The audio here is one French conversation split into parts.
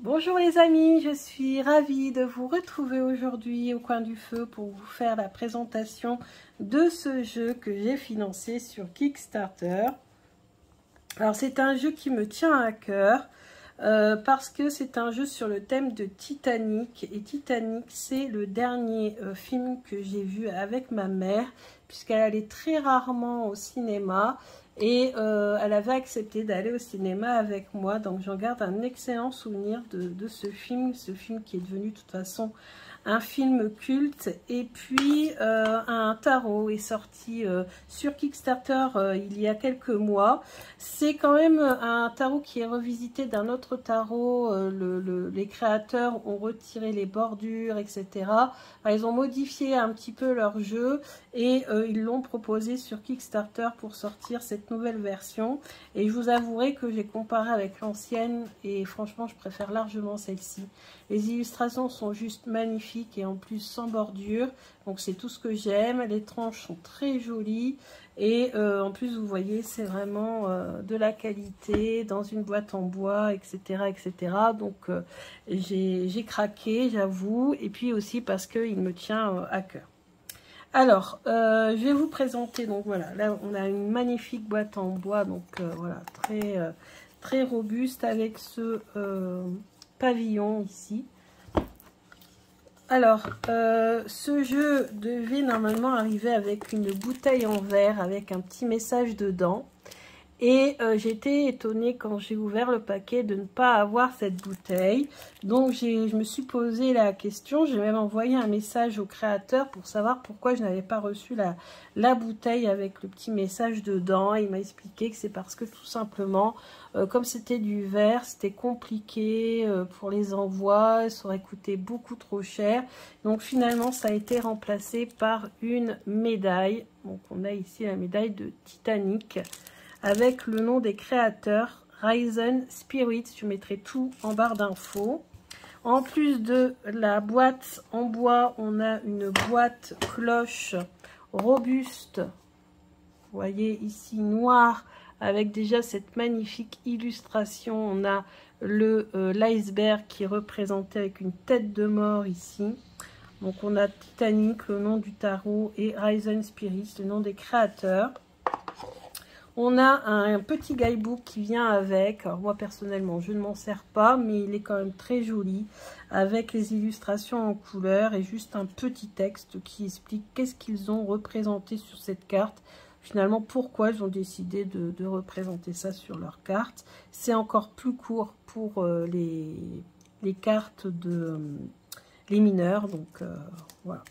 Bonjour les amis, je suis ravie de vous retrouver aujourd'hui au coin du feu pour vous faire la présentation de ce jeu que j'ai financé sur Kickstarter. Alors c'est un jeu qui me tient à cœur parce que c'est un jeu sur le thème de Titanic. Et Titanic, c'est le dernier film que j'ai vu avec ma mère puisqu'elle allait très rarement au cinéma. Et elle avait accepté d'aller au cinéma avec moi, donc j'en garde un excellent souvenir de ce film qui est devenu de toute façon un film culte. Et puis un tarot est sorti sur Kickstarter il y a quelques mois. C'est quand même un tarot qui est revisité d'un autre tarot. Les créateurs ont retiré les bordures, etc. Enfin, ils ont modifié un petit peu leur jeu et ils l'ont proposé sur Kickstarter pour sortir cette nouvelle version. Et je vous avouerai que j'ai comparé avec l'ancienne et franchement je préfère largement celle-ci. Les illustrations sont juste magnifiques et en plus sans bordure, donc c'est tout ce que j'aime. Les tranches sont très jolies et en plus vous voyez c'est vraiment de la qualité dans une boîte en bois, etc. etc. Donc j'ai craqué, j'avoue, et puis aussi parce qu'il me tient à cœur. Alors, je vais vous présenter, donc voilà, là on a une magnifique boîte en bois, donc voilà, très robuste avec ce pavillon ici. Alors, ce jeu devait normalement arriver avec une bouteille en verre avec un petit message dedans. Et j'étais étonnée quand j'ai ouvert le paquet de ne pas avoir cette bouteille. Donc je me suis posé la question, j'ai même envoyé un message au créateur pour savoir pourquoi je n'avais pas reçu la bouteille avec le petit message dedans. Il m'a expliqué que c'est parce que tout simplement, comme c'était du verre, c'était compliqué pour les envois, ça aurait coûté beaucoup trop cher. Donc finalement, ça a été remplacé par une médaille. Donc on a ici la médaille de Titanic, avec le nom des créateurs, Risen Spirit. Je mettrai tout en barre d'infos. En plus de la boîte en bois, on a une boîte cloche robuste. Vous voyez ici noir, avec déjà cette magnifique illustration. On a l'iceberg qui est représenté avec une tête de mort ici. Donc on a Titanic, le nom du tarot, et Risen Spirit, le nom des créateurs. On a un petit guidebook qui vient avec. Alors moi personnellement je ne m'en sers pas, mais il est quand même très joli avec les illustrations en couleur et juste un petit texte qui explique qu'est-ce qu'ils ont représenté sur cette carte. Finalement pourquoi ils ont décidé de représenter ça sur leur carte. C'est encore plus court pour les cartes les mineurs, donc voilà.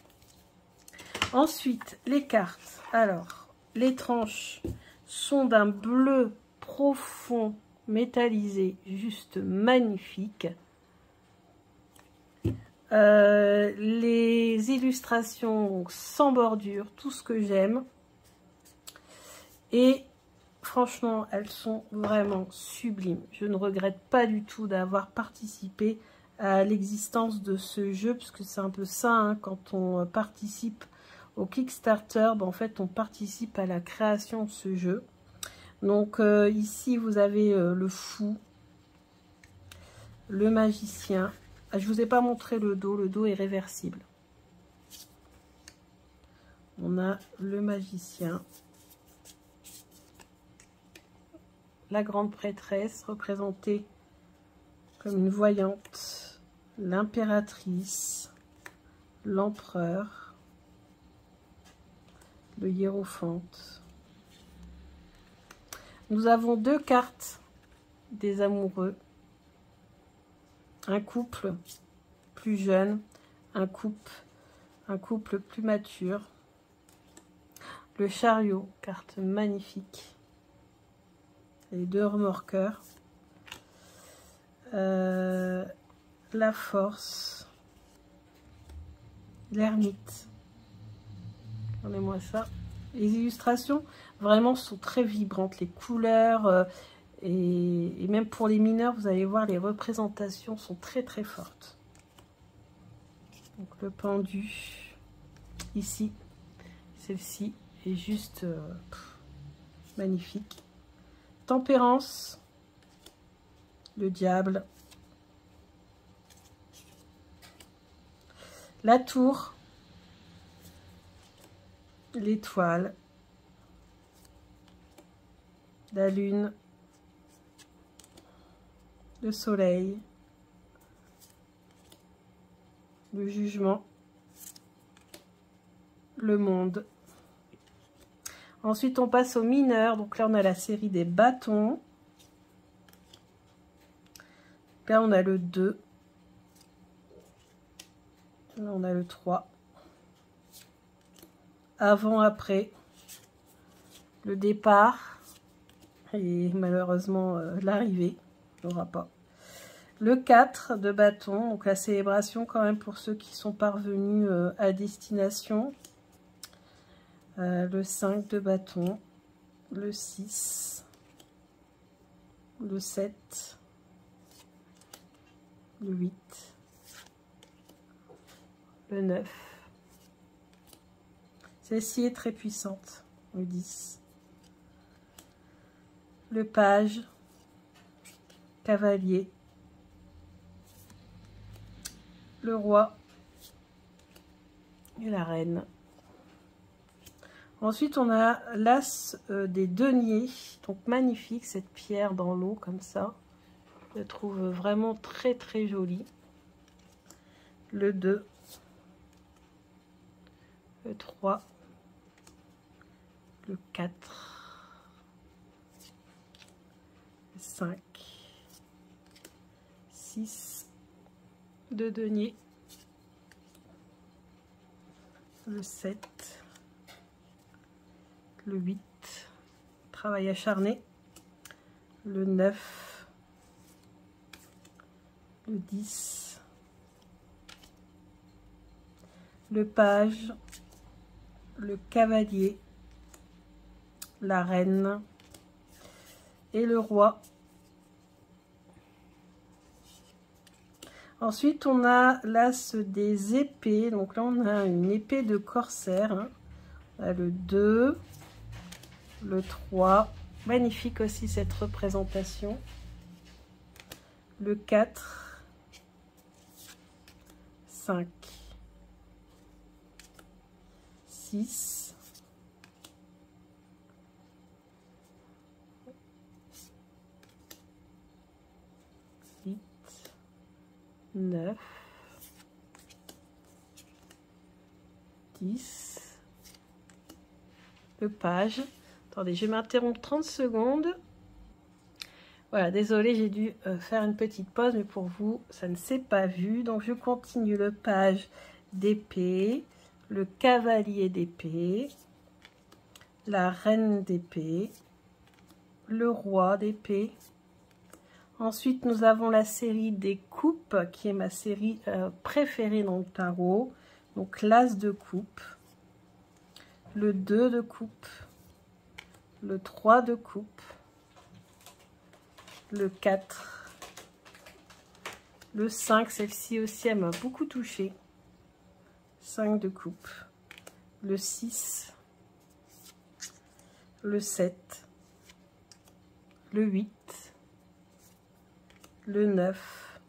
Ensuite les cartes. Alors les tranches sont d'un bleu profond métallisé, juste magnifique. Les illustrations sans bordure, tout ce que j'aime. Et franchement, elles sont vraiment sublimes. Je ne regrette pas du tout d'avoir participé à l'existence de ce jeu, puisque c'est un peu ça, hein, quand on participe au Kickstarter, ben en fait on participe à la création de ce jeu. Donc ici vous avez le fou, le magicien. Ah, je vous ai pas montré le dos est réversible. On a le magicien, la grande prêtresse représentée comme une voyante, l'impératrice, l'empereur, le hiérophante. Nous avons deux cartes des amoureux, un couple plus jeune, un couple plus mature, le chariot, carte magnifique, les deux remorqueurs, la force, l'ermite. Regardez-moi ça. Les illustrations vraiment sont très vibrantes, les couleurs et même pour les mineurs, vous allez voir, les représentations sont très très fortes. Donc le pendu, ici, celle-ci est juste magnifique. Tempérance, le diable, la tour, l'étoile, la lune, le soleil, le jugement, le monde. Ensuite, on passe au mineur. Donc là, on a la série des bâtons. Là, on a le 2. Là, on a le 3. Avant, après. Le départ. Et malheureusement, l'arrivée. Il n'y aura pas. Le 4 de bâton. Donc la célébration quand même pour ceux qui sont parvenus à destination. Le 5 de bâton. Le 6. Le 7. Le 8. Le 9. Celle-ci est très puissante. Le 10. Le page. Cavalier. Le roi. Et la reine. Ensuite, on a l'as des deniers. Donc, magnifique, cette pierre dans l'eau, comme ça. Je la trouve vraiment très, très jolie. Le 2. Le 3. Le 4. Le 5. 6. De denier. Le 7. Le 8, travail acharné, le 9, le 10, le page, le cavalier, la reine et le roi. Ensuite, on a l'as des épées. Donc là, on a une épée de corsaire. Hein. On a le 2. Le 3, magnifique aussi cette représentation. Le 4, 5, 6, 8, 9, 10, le page. Attendez, je vais m'interrompre 30 secondes. Voilà, désolé, j'ai dû faire une petite pause, mais pour vous, ça ne s'est pas vu. Donc, je continue le page d'épée, le cavalier d'épée, la reine d'épée, le roi d'épée. Ensuite, nous avons la série des coupes, qui est ma série préférée dans le tarot. Donc, l'as de coupe, le 2 de coupe, le 3 de coupe, le 4, le 5, celle-ci aussi, elle m'a beaucoup touchée, 5 de coupe, le 6, le 7, le 8, le 9,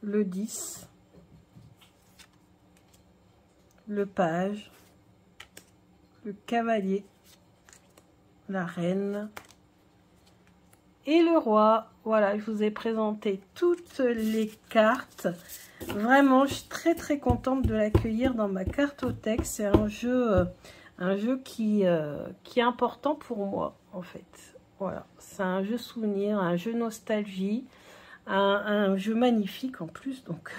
le 10, le page, le cavalier, la reine et le roi. Voilà, je vous ai présenté toutes les cartes. Vraiment, je suis très très contente de l'accueillir dans ma cartothèque. C'est un jeu qui est important pour moi en fait. Voilà, c'est un jeu souvenir, un jeu nostalgie, un jeu magnifique en plus, donc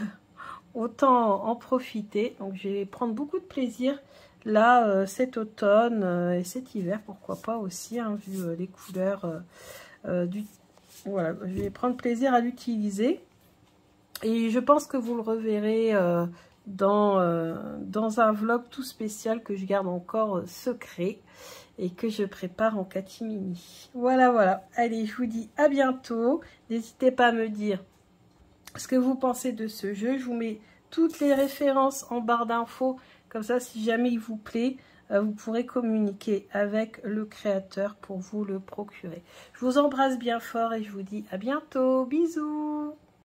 autant en profiter. Donc je vais prendre beaucoup de plaisir là cet automne et cet hiver, pourquoi pas aussi, hein, vu les couleurs voilà, je vais prendre plaisir à l'utiliser. Et je pense que vous le reverrez dans un vlog tout spécial que je garde encore secret et que je prépare en catimini. Voilà, voilà. Allez, je vous dis à bientôt. N'hésitez pas à me dire ce que vous pensez de ce jeu. Je vous mets toutes les références en barre d'infos. Comme ça, si jamais il vous plaît, vous pourrez communiquer avec le créateur pour vous le procurer. Je vous embrasse bien fort et je vous dis à bientôt. Bisous!